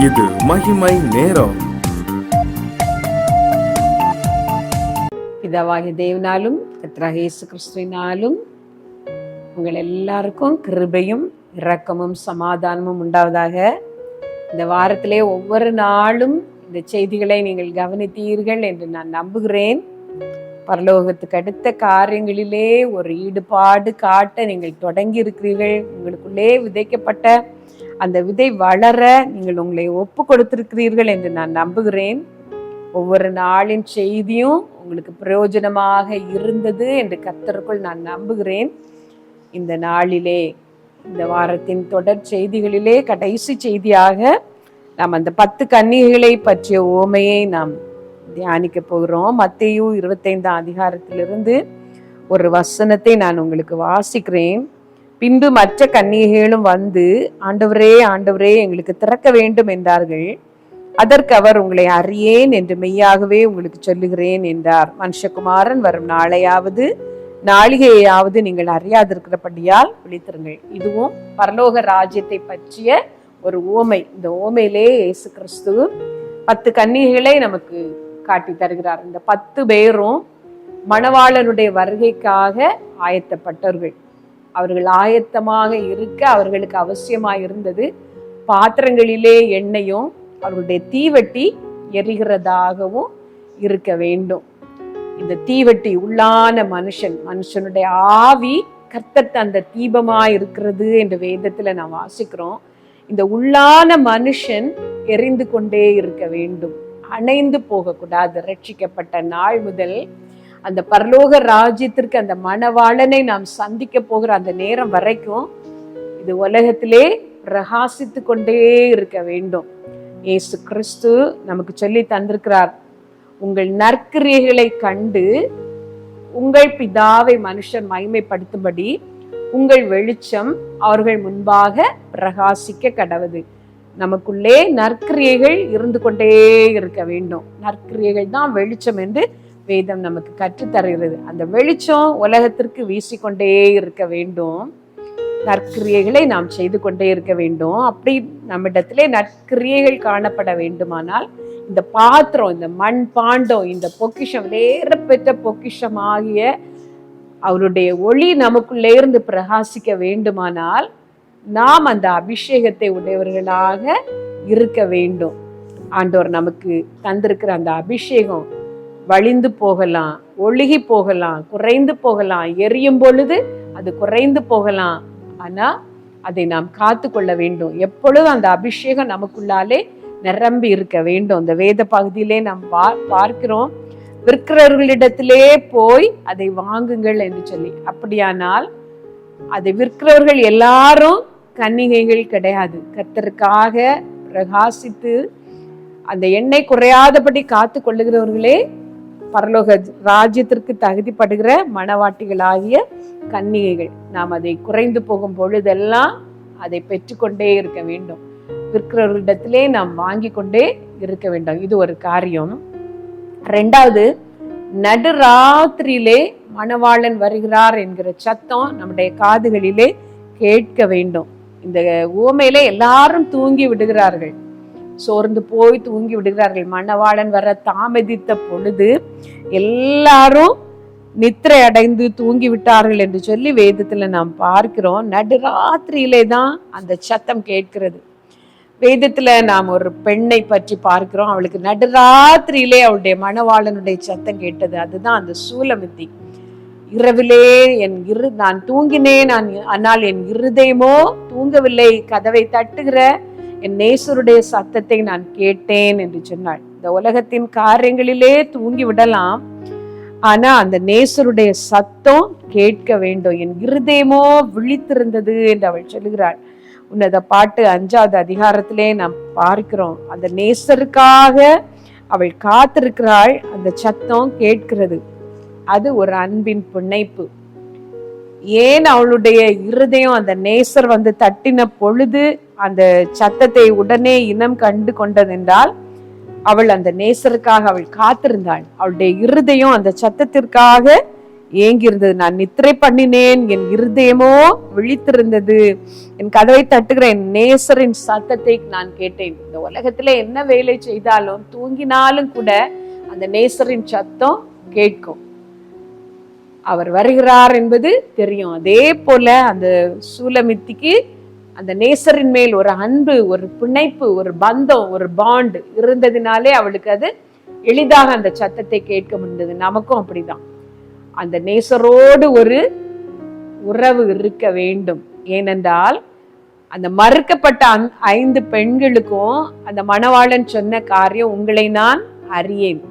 இது மகிமை நேரம். பிதாவாகிய தேவனாலும் கர்த்தராகிய இயேசு கிறிஸ்துவினாலும் உங்கள் எல்லாருக்கும் கிருபையும் இரக்கமும் சமாதானமும் உண்டாவதாக. இந்த வாரத்திலே ஒவ்வொரு நாளும் இந்த செய்திகளை நீங்கள் கவனித்தீர்கள் என்று நான் நம்புகிறேன். பரலோகத்துக்கு அடுத்த காரியங்களிலே ஒரு ஈடுபாடு காட்ட நீங்கள் தொடங்கி இருக்கிறீர்கள். உங்களுக்குள்ளே விதைக்கப்பட்ட அந்த விதை வளர நீங்கள் உங்களை ஒப்பு கொடுத்திருக்கிறீர்கள் என்று நான் நம்புகிறேன். ஒவ்வொரு நாளின் செய்தியும் உங்களுக்கு பிரயோஜனமாக இருந்தது என்று கர்த்தருக்குள் நான் நம்புகிறேன். இந்த நாளிலே, இந்த வாரத்தின் தொடர் செய்திகளிலே கடைசி செய்தியாக நாம் அந்த 10 கன்னிகைகளை பற்றிய உவமையை நாம் தியானிக்க போகிறோம். மத்தேயு 25 அதிகாரத்திலிருந்து ஒரு வசனத்தை நான் உங்களுக்கு வாசிக்கிறேன். பின்பு மற்ற கன்னிகைகளும் வந்து, ஆண்டவரே ஆண்டவரே எங்களுக்கு திறக்க வேண்டும் என்றார்கள். அதற்கு அவர், உங்களை அறியேன் என்று மெய்யாகவே உங்களுக்கு சொல்லுகிறேன் என்றார். மனுஷகுமாரன் வரும் நாளையாவது நாளிகையாவது நீங்கள் அறியாதிருக்கிறபடியால் விழித்திருங்கள். இதுவும் பரலோக ராஜ்யத்தை பற்றிய ஒரு உவமை. இந்த உவமையிலே இயேசு கிறிஸ்து 10 கன்னிகைகளை நமக்கு காட்டி தருகிறார். இந்த 10 பேரும் மணவாளனுடைய வருகைக்காக ஆயத்தப்பட்டவர்கள். அவர்கள் ஆயத்தமாக இருக்க அவர்களுக்கு அவசியமாக இருந்தது பாத்திரங்களிலே எண்ணெயும் அவர்களுடைய தீவட்டி எரிகிறதாகவும் இருக்க வேண்டும். இந்த தீவட்டி உள்ளான மனுஷனுடைய ஆவி கர்த்தர் அந்த தீபமாய் இருக்கிறது என்று வேதத்துல நாம் வாசிக்கிறோம். இந்த உள்ளான மனுஷன் எரிந்து கொண்டே இருக்க வேண்டும், அணைந்து போகக்கூடாது. ரட்சிக்கப்பட்ட நாள் முதல் அந்த பரலோக ராஜ்யத்திற்கு அந்த மணவாளனை நாம் சந்திக்க போகிற அந்த நேரம் வரைக்கும் இது உலகத்திலே பிரகாசித்து கொண்டே இருக்க வேண்டும். இயேசு கிறிஸ்து நமக்கு சொல்லி தந்திருக்கிறார், உங்கள் நற்கிரியைகளை கண்டு உங்கள் பிதாவை மனுஷர் மகிமைப்படுத்தும்படி உங்கள் வெளிச்சம் அவர்கள் முன்பாக பிரகாசிக்க கடவுது. நமக்குள்ளே நற்கிரியைகள் இருந்து கொண்டே இருக்க வேண்டும். நற்கிரியைகள் தான் வெளிச்சம் என்று வேதம் நமக்கு கற்றுத்தருகிறது. அந்த வெளிச்சம் உலகத்திற்கு வீசிக்கொண்டே இருக்க வேண்டும். நற்கிரியைகளை நாம் செய்து கொண்டே இருக்க வேண்டும். அப்படி நம்மிடத்திலே நற்கிரியைகள் காணப்பட வேண்டுமானால் இந்த பாத்திரம், இந்த மண் பாண்டம், இந்த பொக்கிஷம், வேறப்பெற்ற பொக்கிஷம் ஆகிய அவருடைய ஒளி நமக்குள்ளே இருந்து பிரகாசிக்க வேண்டுமானால் நாம் அந்த அபிஷேகத்தை உடையவர்களாக இருக்க வேண்டும். ஆண்டவர் நமக்கு தந்திருக்கிற அந்த அபிஷேகம் வழிந்து போகலாம், ஒழுகி போகலாம், குறைந்து போகலாம், எரியும் பொழுது அது குறைந்து போகலாம். ஆனா அதை நாம் காத்து கொள்ள வேண்டும். எப்பொழுதும் அந்த அபிஷேகம் நமக்குள்ளாலே நிரம்பி இருக்க வேண்டும். இந்த வேத பகுதியிலே நாம் பார்க்கிறோம், விற்கிறவர்களிடத்திலே போய் அதை வாங்குங்கள் என்று சொல்லி. அப்படியானால் அதை விற்கிறவர்கள் எல்லாரும் கன்னிகைகள் கிடையாது. கர்த்தருக்காக பிரகாசித்து அந்த எண்ணெய் குறையாதபடி காத்து கொள்ளுகிறவர்களே பரலோக ராஜ்யத்திற்கு தகுதிப்படுகிற மணவாட்டிகளாகிய கன்னிகைகள். நாம் அதை குறைந்து போகும் பொழுதெல்லாம் அதை பெற்றுக்கொண்டே இருக்க வேண்டும். விற்கிறவர்களிடத்திலே நாம் வாங்கி கொண்டே இருக்க வேண்டும். இது ஒரு காரியம். 2வது, நடுராத்திரியிலே மணவாளன் வருகிறார் என்கிற சத்தம் நம்முடைய காதுகளிலே கேட்க வேண்டும். இந்த உவமையிலே எல்லாரும் தூங்கி விடுகிறார்கள், சோர்ந்து போய் தூங்கி விடுகிறார்கள். மணவாளன் வர தாமதித்த பொழுது எல்லாரும் நித்திரை அடைந்து தூங்கி விட்டார்கள் என்று சொல்லி வேதத்துல நாம் பார்க்கிறோம். நடுராத்திரியிலே தான் அந்த சத்தம் கேட்கிறது. வேதத்துல நாம் ஒரு பெண்ணை பற்றி பார்க்கிறோம். அவளுக்கு நடுராத்திரியிலே அவளுடைய மணவாளனுடைய சத்தம் கேட்டது. அதுதான் அந்த சூலமித்தி. இரவிலே நான் தூங்கினேன், ஆனால் என் இருதயமோ தூங்கவில்லை, கதவை தட்டுகிற என் நேசருடைய சத்தத்தை நான் கேட்டேன் என்று சொன்னாள். இந்த உலகத்தின் காரியங்களிலே தூங்கி விடலாம், ஆனா அந்த நேசருடைய சத்தம் கேட்க வேண்டும். என் இருதயமோ விழித்திருந்தது என்று அவள் சொல்லுகிறாள். உன்னத பாட்டு 5வது அதிகாரத்திலே நாம் பார்க்கிறோம். அந்த நேசருக்காக அவள் காத்திருக்கிறாள். அந்த சத்தம் கேட்கிறது. அது ஒரு அன்பின் பிணைப்பு. ஏன் அவளுடைய இருதயம் அந்த நேசர் வந்து தட்டின பொழுது அந்த சத்தத்தை உடனே இனம் கண்டு கொண்டதென்றால் அவள் அந்த நேசருக்காக அவள் காத்திருந்தாள். அவளுடைய இருதயம் அந்த சத்தத்திற்காக ஏங்கியிருந்தது. நான் நித்திரை பண்ணினேன், என் இருதயமோ விழித்திருந்தது. என் கதவை தட்டுகிற என் நேசரின் சத்தத்தை நான் கேட்டேன். இந்த உலகத்துல என்ன வேலை செய்தாலும் தூங்கினாலும் கூட அந்த நேசரின் சத்தம் கேட்கும். அவர் வருகிறார் என்பது தெரியும். அதே போல அந்த சூலமித்திக்கு அந்த நேசரின் மேல் ஒரு அன்பு, ஒரு பிணைப்பு, ஒரு பந்தம், ஒரு பாண்ட் இருந்ததினாலே அவளுக்கு அது எளிதாக அந்த சத்தத்தை கேட்க முடிந்தது. நமக்கும் அப்படிதான். அந்த நேசரோடு ஒரு உறவு இருக்க வேண்டும். ஏனென்றால் அந்த மறுக்கப்பட்ட 5 பெண்களுக்கும் அந்த மணவாளன் சொன்ன காரியம், உங்களை நான் அறியேன்.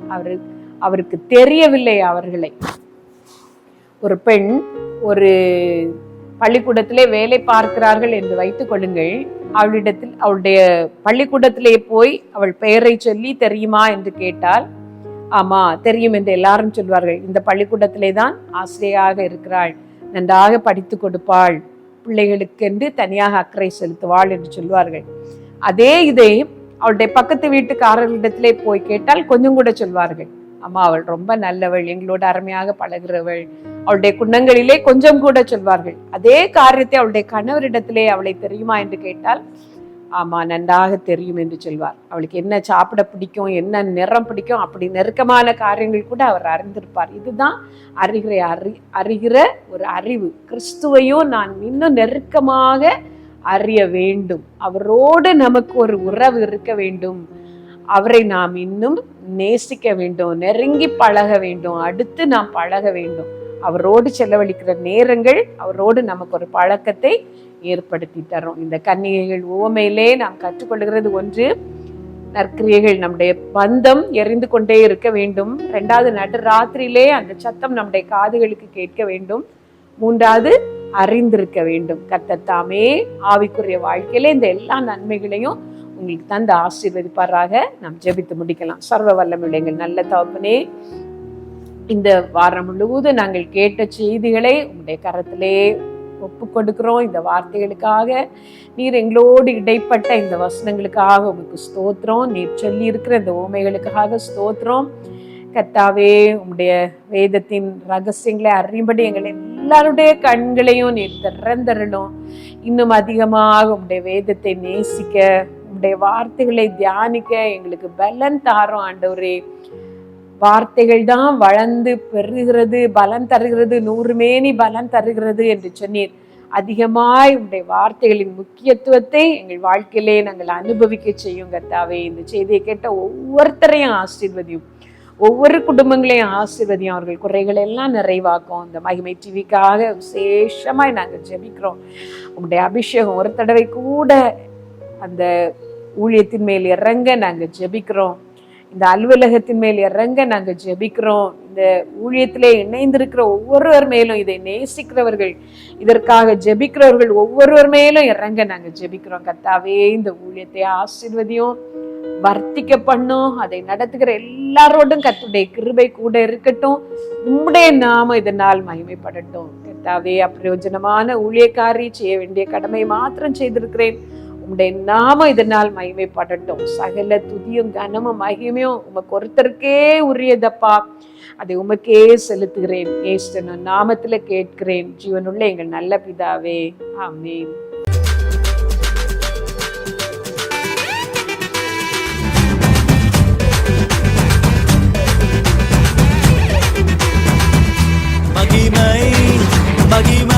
அவருக்கு தெரியவில்லை அவர்களை. ஒரு பெண் ஒரு பள்ளிக்கூடத்திலே வேலை பார்க்கிறார்கள் என்று வைத்துக் கொள்ளுங்கள். அவளுடைய பள்ளிக்கூடத்திலே போய் அவள் பெயரை சொல்லி தெரியுமா என்று கேட்டால், ஆமா தெரியும் என்று எல்லாரும் சொல்வார்கள். இந்த பள்ளிக்கூடத்திலே தான் ஆசிரியராக இருக்கிறாள், நன்றாக படித்து கொடுப்பாள், பிள்ளைகளுக்கு என்று தனியாக அக்கறை செலுத்துவாள் என்று சொல்வார்கள். அதே இதை அவளுடைய பக்கத்து வீட்டுக்காரர்களிடத்திலே போய் கேட்டால் கொஞ்சம் கூட சொல்வார்கள், அம்மா அவள் ரொம்ப நல்லவள், எங்களோட அருமையாக பழகிறவள், அவளுடைய குணங்களிலே கொஞ்சம் கூட சொல்வார்கள். அதே காரியத்தை அவளுடைய கணவரிடத்திலே அவளை தெரியுமா என்று கேட்டால், ஆமா நன்றாக தெரியும் என்று சொல்வார். அவளுக்கு என்ன சாப்பிட பிடிக்கும், என்ன நிறம் பிடிக்கும், அப்படி நெருக்கமான காரியங்கள் கூட அவர் அறிந்திருப்பார். இதுதான் அறிகிற ஒரு அறிவு. கிறிஸ்துவையும் நான் இன்னும் நெருக்கமாக அறிய வேண்டும். அவரோடு நமக்கு ஒரு உறவு இருக்க வேண்டும். அவரை நாம் இன்னும் நேசிக்க வேண்டும், நெருங்கி பழக வேண்டும், அடுத்து நாம் பழக வேண்டும். அவரோடு செலவழிக்கிற நேரங்கள் அவரோடு நமக்கு ஒரு பழக்கத்தை ஏற்படுத்தி தரும். இந்த கன்னிகைகள் உவமையிலே நாம் கற்றுக்கொள்கிறது ஒன்று, நற்கிரியைகள் நம்முடைய பந்தம் எரிந்து கொண்டே இருக்க வேண்டும். 2வது நடுராத்திரியிலே அந்த சத்தம் நம்முடைய காதுகளுக்கு கேட்க வேண்டும். 3வது அறிந்திருக்க வேண்டும். கர்த்தர் தாமே ஆவிக்குரிய வாழ்க்கையிலே இந்த எல்லா நன்மைகளையும் உங்களுக்கு தந்து ஆசீர்வதிப்பாராக. நாம் ஜெபித்து முடிக்கலாம். சர்வ வல்லமையுள்ள எங்கள் நல்ல தகப்பனே, இந்த வாரம் முழுவதும் நாங்கள் கேட்ட செய்திகளை உங்களுடைய கரத்திலே ஒப்பு கொடுக்கிறோம். இந்த வார்த்தைகளுக்காக, நீர் எங்களோடு இடைப்பட்ட இந்த வசனங்களுக்காக உங்களுக்கு ஸ்தோத்திரம். நீர் சொல்லி இருக்கிற இந்த உவமைகளுக்காக ஸ்தோத்திரம். கர்த்தாவே, உம்முடைய வேதத்தின் ரகசியங்களை அறியும்படி எங்கள் எல்லாருடைய கண்களையும் நீர் திறந்தருளும். இன்னும் அதிகமாக உம்முடைய வேதத்தை நேசிக்க, உம்முடைய வார்த்தைகளை தியானிக்க எங்களுக்கு பலன் தாரும் ஆண்டவரே. வார்த்தைகள் தான் வளர்ந்து பெறுகிறது, பலன் தருகிறது, 100 மேனி பலன் தருகிறது என்று சொன்னீர். அதிகமாய் உடைய வார்த்தைகளின் முக்கியத்துவத்தை எங்கள் வாழ்க்கையிலே நாங்கள் அனுபவிக்க செய்யும் கர்த்தாவே. இந்த செய்தியை கேட்ட ஒவ்வொருத்தரையும் ஆசீர்வதியும், ஒவ்வொரு குடும்பங்களையும் ஆசீர்வதியும், அவர்கள் குறைகளை எல்லாம் நிறைவாக்கும். இந்த மகிமை டிவிக்காக விசேஷமாய் நாங்கள் ஜெபிக்கிறோம். உங்களுடைய அபிஷேகம் ஒரு தடவை கூட அந்த ஊழியத்தின் மேல் இறங்க நாங்கள் ஜெபிக்கிறோம். இந்த அலுவலகத்தின் மேல் இறங்க நாங்கள் ஜெபிக்கிறோம். இந்த ஊழியத்திலே இணைந்திருக்கிற ஒவ்வொருவர் மேலும், இதை நேசிக்கிறவர்கள், இதற்காக ஜெபிக்கிறவர்கள் ஒவ்வொருவர் மேலும் இறங்க நாங்கள் ஜெபிக்கிறோம். கர்த்தாவே, இந்த ஊழியத்தை ஆசீர்வதியும், வர்த்திக்க பண்ணும். அதை நடத்துகிற எல்லாரோடும் கர்த்தருடைய கிருபை கூட இருக்கட்டும். உம்முடைய நாமம் இதனால் மகிமைப்படட்டும். கர்த்தாவே, அப்பிரயோஜனமான ஊழியக்காரி செய்ய வேண்டிய கடமை மாத்திரம் செய்திருக்கிறேன். உம்முடைய நாமம் இதனால் மகிமைப்படட்டும். சகல துதியும் கனமும் மகிமையும் உமக்கு ஒருத்தருக்கே உரியதப்பா. அதை உமக்கே செலுத்துகிறேன். இயேசுவின் நாமத்துல கேட்கிறேன் ஜீவனுள்ள எங்கள் நல்ல பிதாவே, ஆமென். மகிமை மகிமை